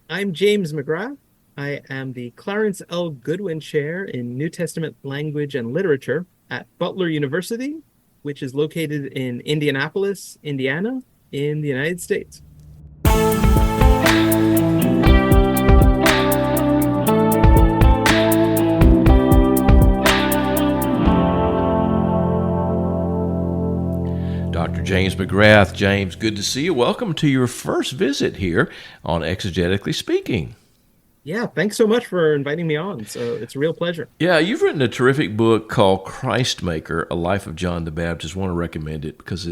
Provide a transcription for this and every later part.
I'm James McGrath. I am the Clarence L. Goodwin Chair in New Testament Language and Literature at Butler University, which is located in Indianapolis, Indiana, in the United States. Dr. James McGrath. James, good to see you. Welcome to your first visit here on Exegetically Speaking. Yeah, thanks so much for inviting me on. So it's a real pleasure. Yeah, you've written a terrific book called Christmaker, A Life of John the Baptist. I want to recommend it because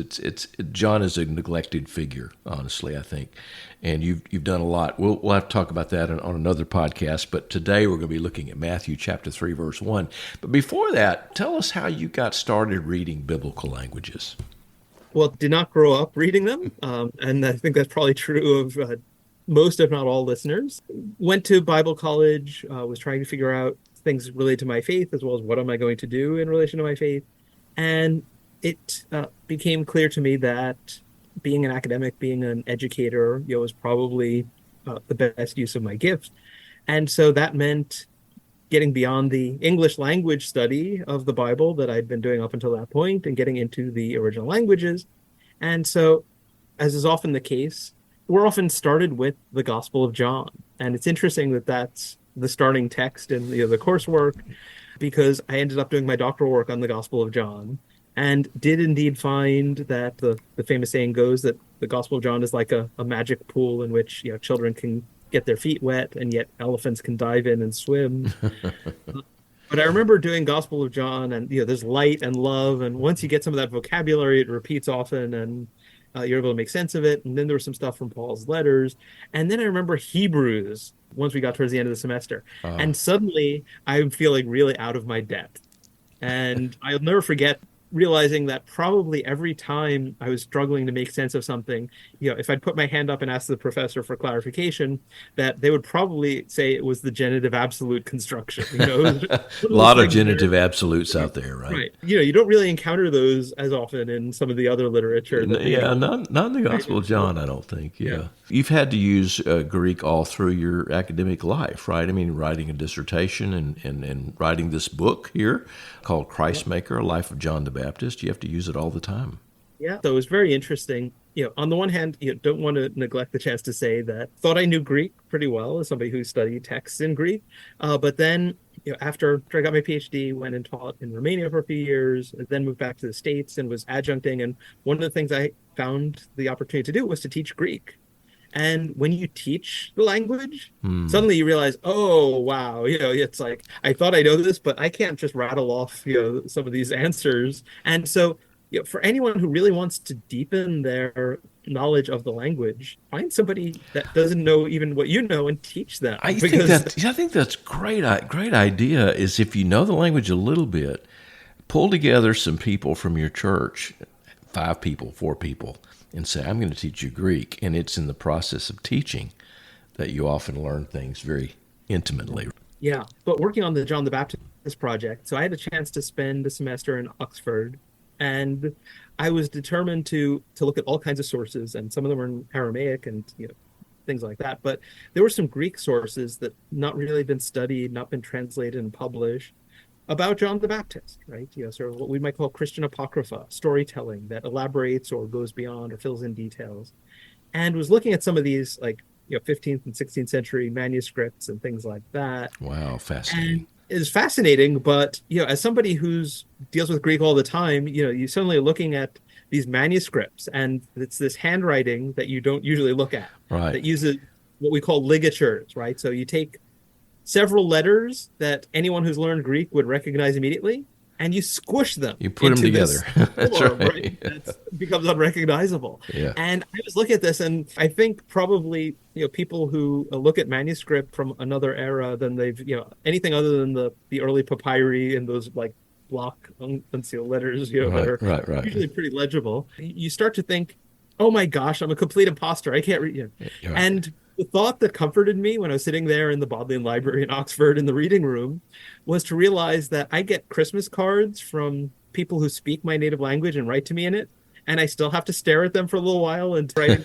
John is a neglected figure, honestly, I think. And you've done a lot. We'll have to talk about that on another podcast, but today we're going to be looking at Matthew chapter 3, verse 1. But before that, tell us how you got started reading biblical languages. Well, did not grow up reading them, and I think that's probably true of most, if not all, listeners. Went to Bible college, was trying to figure out things related to my faith, as well as what am I going to do in relation to my faith. And it became clear to me that being an academic, being an educator, was probably the best use of my gift. And so that meant getting beyond the English language study of the Bible that I'd been doing up until that point and getting into the original languages. And so, as is often the case, we're often started with the Gospel of John. And it's interesting that that's the starting text in the coursework, because I ended up doing my doctoral work on the Gospel of John and did indeed find that the famous saying goes that the Gospel of John is like a magic pool in which children can get their feet wet and yet elephants can dive in and swim. But I remember doing Gospel of John, and there's light and love, and once you get some of that vocabulary, it repeats often, and you're able to make sense of it. And then there was some stuff from Paul's letters, and then I remember Hebrews once we got towards the end of the semester, Uh, and suddenly I'm feeling really out of my depth. And I'll never forget realizing that probably every time I was struggling to make sense of something, if I'd put my hand up and ask the professor for clarification, that they would probably say it was the genitive absolute construction. One of a those lot of things where, genitive absolutes out there, right? right, you don't really encounter those as often in some of the other literature that they Yeah, draw. not in the Gospel of John, I don't think. Yeah. You've had to use Greek all through your academic life, right? I mean, writing a dissertation and writing this book here called Yeah. Christmaker, A Life of John the Baptist. You have to use it all the time. Yeah. So it was very interesting. On the one hand, don't want to neglect the chance to say that thought I knew Greek pretty well as somebody who studied texts in Greek. But then, after I got my PhD, went and taught in Romania for a few years, and then moved back to the States and was adjuncting. And one of the things I found the opportunity to do was to teach Greek. And when you teach the language, Hmm. suddenly you realize, oh, wow, it's like, I thought I know this, but I can't just rattle off, some of these answers. And so, for anyone who really wants to deepen their knowledge of the language, find somebody that doesn't know even what you know and teach them. Because, I think that's great. Great idea is if you know the language a little bit, pull together some people from your church, 5 people, 4 people, and say, I'm going to teach you Greek. And it's in the process of teaching that you often learn things very intimately. yeah, but working on the John the Baptist project, so I had a chance to spend a semester in Oxford, and I was determined to look at all kinds of sources, and some of them were in Aramaic and things like that. But there were some Greek sources that not really been studied, not been translated and published about John the Baptist, right? Sort of what we might call Christian apocrypha, storytelling that elaborates or goes beyond or fills in details. And was looking at some of these, like 15th and 16th century manuscripts and things like that, Wow, and fascinating. it's fascinating. But as somebody who's deals with Greek all the time, you suddenly are looking at these manuscripts, and it's this handwriting that you don't usually look at, Right. that uses what we call ligatures, right? So you take several letters that anyone who's learned Greek would recognize immediately, and you squish them You put them into together. this That's form, right? right. That becomes unrecognizable. Yeah. And I was looking at this, and I think probably people who look at manuscript from another era than they've anything other than the early papyri and those like block unsealed letters that Right, are right, right. usually pretty legible. You start to think, oh my gosh, I'm a complete imposter. I can't read. Right. And the thought that comforted me when I was sitting there in the Bodleian Library in Oxford in the reading room was to realize that I get Christmas cards from people who speak my native language and write to me in it, and I still have to stare at them for a little while and try.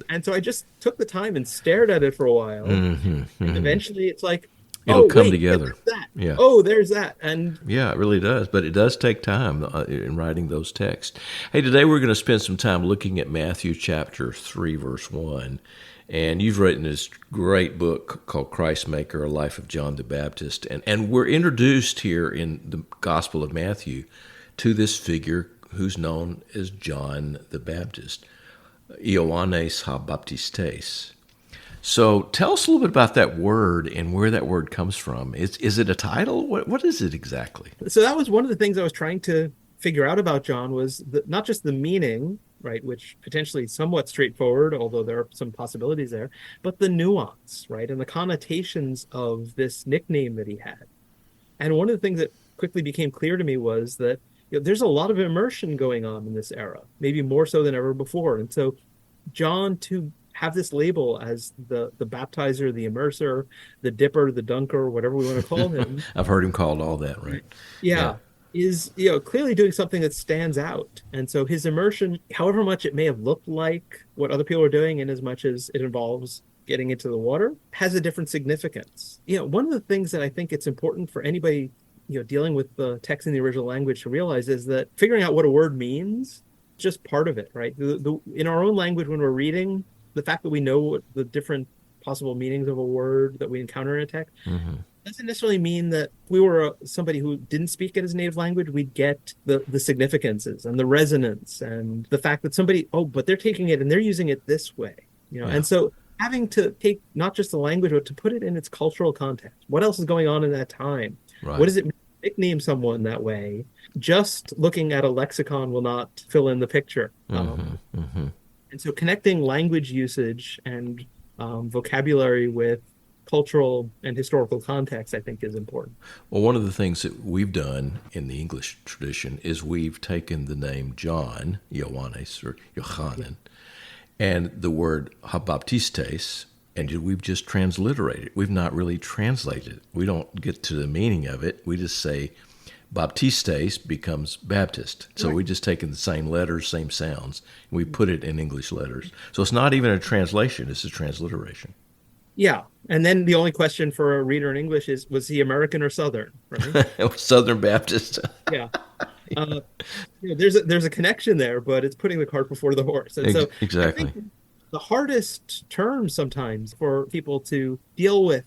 And so I just took the time and stared at it for a while. Hmm. And Hmm. eventually it's like, It'll oh, come wait, yeah, together. there's that. Yeah. Oh, there's that. And Yeah, it really does. But it does take time in writing those texts. Hey, today we're going to spend some time looking at Matthew chapter 3, verse 1. And you've written this great book called Christmaker, A Life of John the Baptist. And we're introduced here in the Gospel of Matthew to this figure who's known as John the Baptist, Ioannes ha Baptistes. So tell us a little bit about that word and where that word comes from. Is it a title? What is it exactly? so that was one of the things I was trying to figure out about John was not just the meaning, right, which potentially somewhat straightforward, although there are some possibilities there, but the nuance, right, and the connotations of this nickname that he had. And one of the things that quickly became clear to me was that there's a lot of immersion going on in this era, maybe more so than ever before. And so John to have this label as the baptizer, the immerser, the dipper, the dunker, whatever we want to call him, I've heard him called all that, right? Yeah. yeah, is clearly doing something that stands out. And so his immersion, however much it may have looked like what other people are doing, in as much as it involves getting into the water, has a different significance. One of the things that I think it's important for anybody dealing with the text in the original language to realize is that figuring out what a word means is just part of it, right? In our own language, when we're reading, the fact that we know what the different possible meanings of a word that we encounter in a text Hmm. doesn't necessarily mean that if we were somebody who didn't speak it as a native language, we'd get the significances and the resonance and the fact that somebody, oh, but they're taking it and they're using it this way, Yeah. And so having to take not just the language, but to put it in its cultural context. What else is going on in that time? What Right. does it mean to nickname someone that way? Just looking at a lexicon will not fill in the picture. Hmm. Hmm. And so connecting language usage and vocabulary with cultural and historical context, I think, is important. Well, one of the things that we've done in the English tradition is we've taken the name John, Ioannes or Yeah. Yochanan, and the word habaptistes, and we've just transliterated it. We've not really translated it. We don't get to the meaning of it. We just say Baptistes becomes Baptist. So Right. we just taken the same letters, same sounds, and we put it in English letters. So it's not even a translation, it's a transliteration. Yeah. And then the only question for a reader in English is, was he American or Southern? Right. Southern Baptist. Yeah. Uh, there's a connection there, but it's putting the cart before the horse. And so I think Exactly. the hardest term sometimes for people to deal with,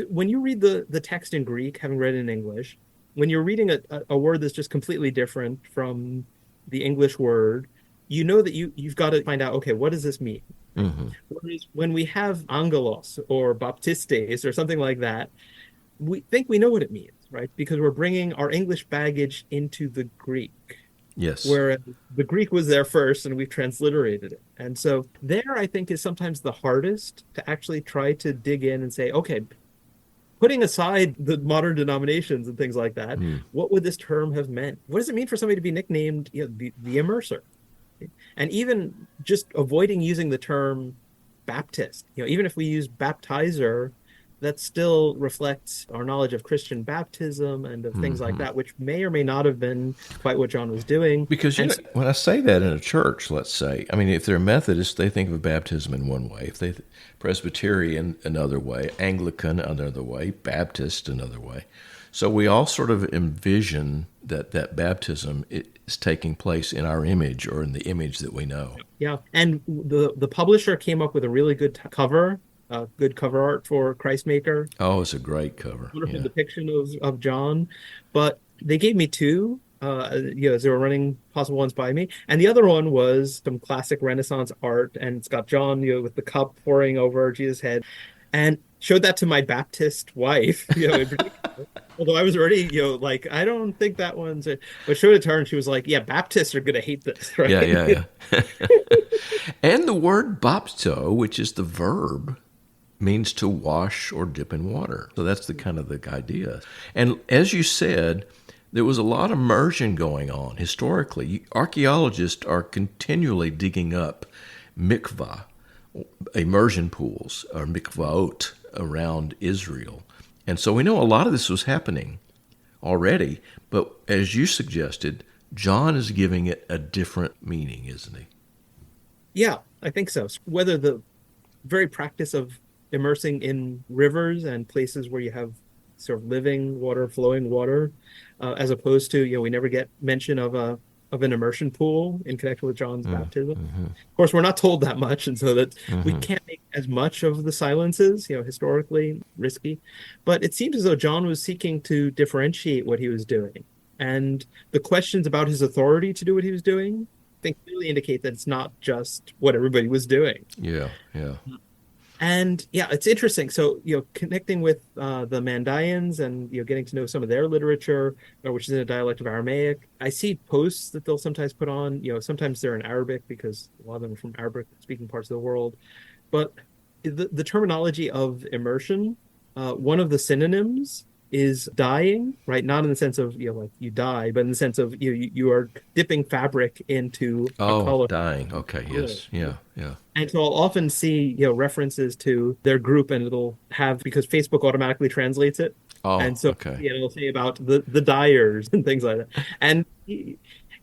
when you read the text in Greek, having read it in English, when you're reading a word that's just completely different from the English word, you know that you've got to find out, okay, what does this mean? Hmm. Whereas when we have angelos or baptistes or something like that, we think we know what it means, right? Because we're bringing our English baggage into the Greek, Yes. whereas the Greek was there first and we've transliterated it. And so there, I think, is sometimes the hardest to actually try to dig in and say, okay, putting aside the modern denominations and things like that, Mm. what would this term have meant? What does it mean for somebody to be nicknamed, the immerser? And even just avoiding using the term Baptist, even if we use baptizer, that still reflects our knowledge of Christian baptism and of things like Hmm. that, which may or may not have been quite what John was doing. Because And so, when I say that in a church, let's say, I mean, if they're Methodist, they think of baptism in one way. If they Presbyterian, another way. Anglican, another way. Baptist, another way. So we all sort of envision that baptism is taking place in our image or in the image that we know. yeah, and the publisher came up with a really good cover, good cover art for Christmaker, Oh, it's a great cover. wonderful Yeah. depiction of John. But they gave me two, as they were running possible ones by me. And the other one was some classic Renaissance art, and it's got John, with the cup pouring over Jesus' head, and showed that to my Baptist wife, in particular. Although I was already, like, I don't think that one's it. But showed it to her, and she was like, "Yeah, Baptists are gonna hate this, Yeah, right?" yeah, yeah. And the word bapto, which is the verb, means to wash or dip in water. So that's the kind of the idea. And as you said, there was a lot of immersion going on historically. Archaeologists are continually digging up mikvah, immersion pools, or mikvaot around Israel. And so we know a lot of this was happening already, but as you suggested, John is giving it a different meaning, isn't he? Yeah, I think so. Whether the very practice of immersing in rivers and places where you have sort of living water, flowing water, as opposed to, we never get mention of an immersion pool in connection with John's baptism. Of course, we're not told that much, and so that we can't make as much of the silences, historically risky. But it seems as though John was seeking to differentiate what he was doing. And the questions about his authority to do what he was doing, I think clearly indicate that it's not just what everybody was doing. Yeah, yeah. And yeah, it's interesting. So, connecting with the Mandaeans and, getting to know some of their literature, which is in a dialect of Aramaic. I see posts that they'll sometimes put on, sometimes they're in Arabic because a lot of them are from Arabic speaking parts of the world. But the terminology of immersion, one of the synonyms is dying, right? Not in the sense of, like you die, but in the sense of you are dipping fabric into a Oh, color. dying. Okay, yes. Yeah, yeah. And so I'll often see, references to their group, and it'll have, because Facebook automatically translates it. Oh, And so, okay. it'll say about the dyers and things like that. And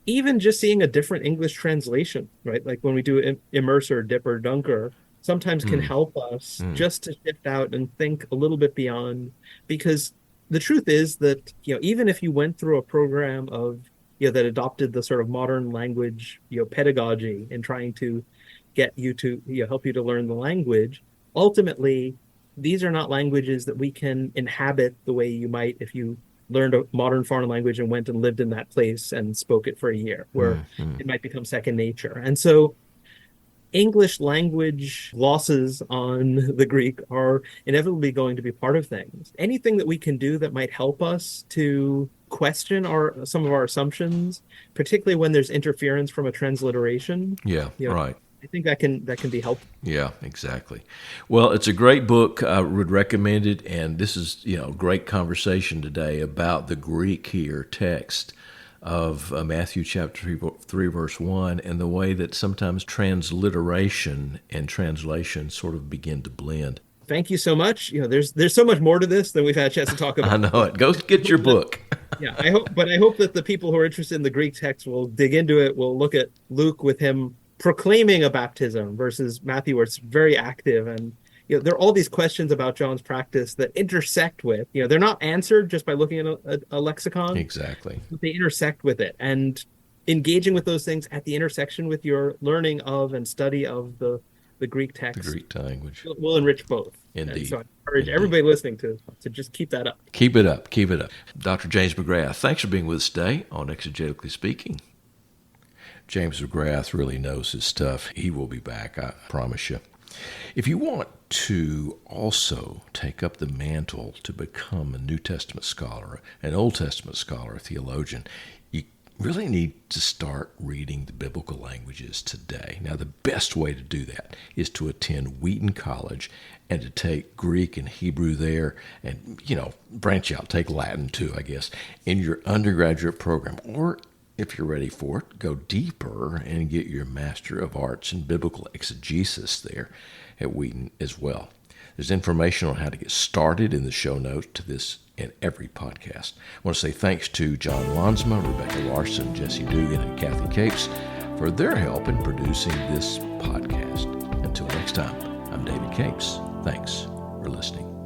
even just seeing a different English translation, right? Like when we do immerse or dip or dunker, sometimes can help us just to shift out and think a little bit beyond, because the truth is that, even if you went through a program of, that adopted the sort of modern language, pedagogy in trying to get you to, help you to learn the language, ultimately, these are not languages that we can inhabit the way you might if you learned a modern foreign language and went and lived in that place and spoke it for a year, where it might become second nature. And so English language glosses on the Greek are inevitably going to be part of things. Anything that we can do that might help us to question some of our assumptions, particularly when there's interference from a transliteration. Yeah, right. I think that can be helpful. Yeah, exactly. Well, it's a great book. I would recommend it. And this is, great conversation today about the Greek here text of Matthew chapter 3, verse 1, and the way that sometimes transliteration and translation sort of begin to blend. Thank you so much. There's so much more to this than we've had a chance to talk about. I know it. Go get your book. Yeah, I hope that the people who are interested in the Greek text will dig into it. We'll look at Luke with him proclaiming a baptism versus Matthew, where it's very active. And there are all these questions about John's practice that intersect with, they're not answered just by looking at a lexicon. Exactly. But they intersect with it, and engaging with those things at the intersection with your learning of and study of the Greek text, The Greek language, will enrich both. Indeed. And so I encourage everybody listening to just keep that up. Keep it up. Keep it up. Dr. James McGrath, thanks for being with us today on Exegetically Speaking. James McGrath really knows his stuff. He will be back, I promise you. If you want to also take up the mantle to become a New Testament scholar, an Old Testament scholar, a theologian, you really need to start reading the biblical languages today. Now, the best way to do that is to attend Wheaton College and to take Greek and Hebrew there and, branch out, take Latin too, I guess, in your undergraduate program. Or if you're ready for it, go deeper and get your Master of Arts in Biblical Exegesis there at Wheaton as well. There's information on how to get started in the show notes to this and every podcast. I want to say thanks to John Lansma, Rebecca Larson, Jesse Dugan, and Kathy Capes for their help in producing this podcast. Until next time, I'm David Capes. Thanks for listening.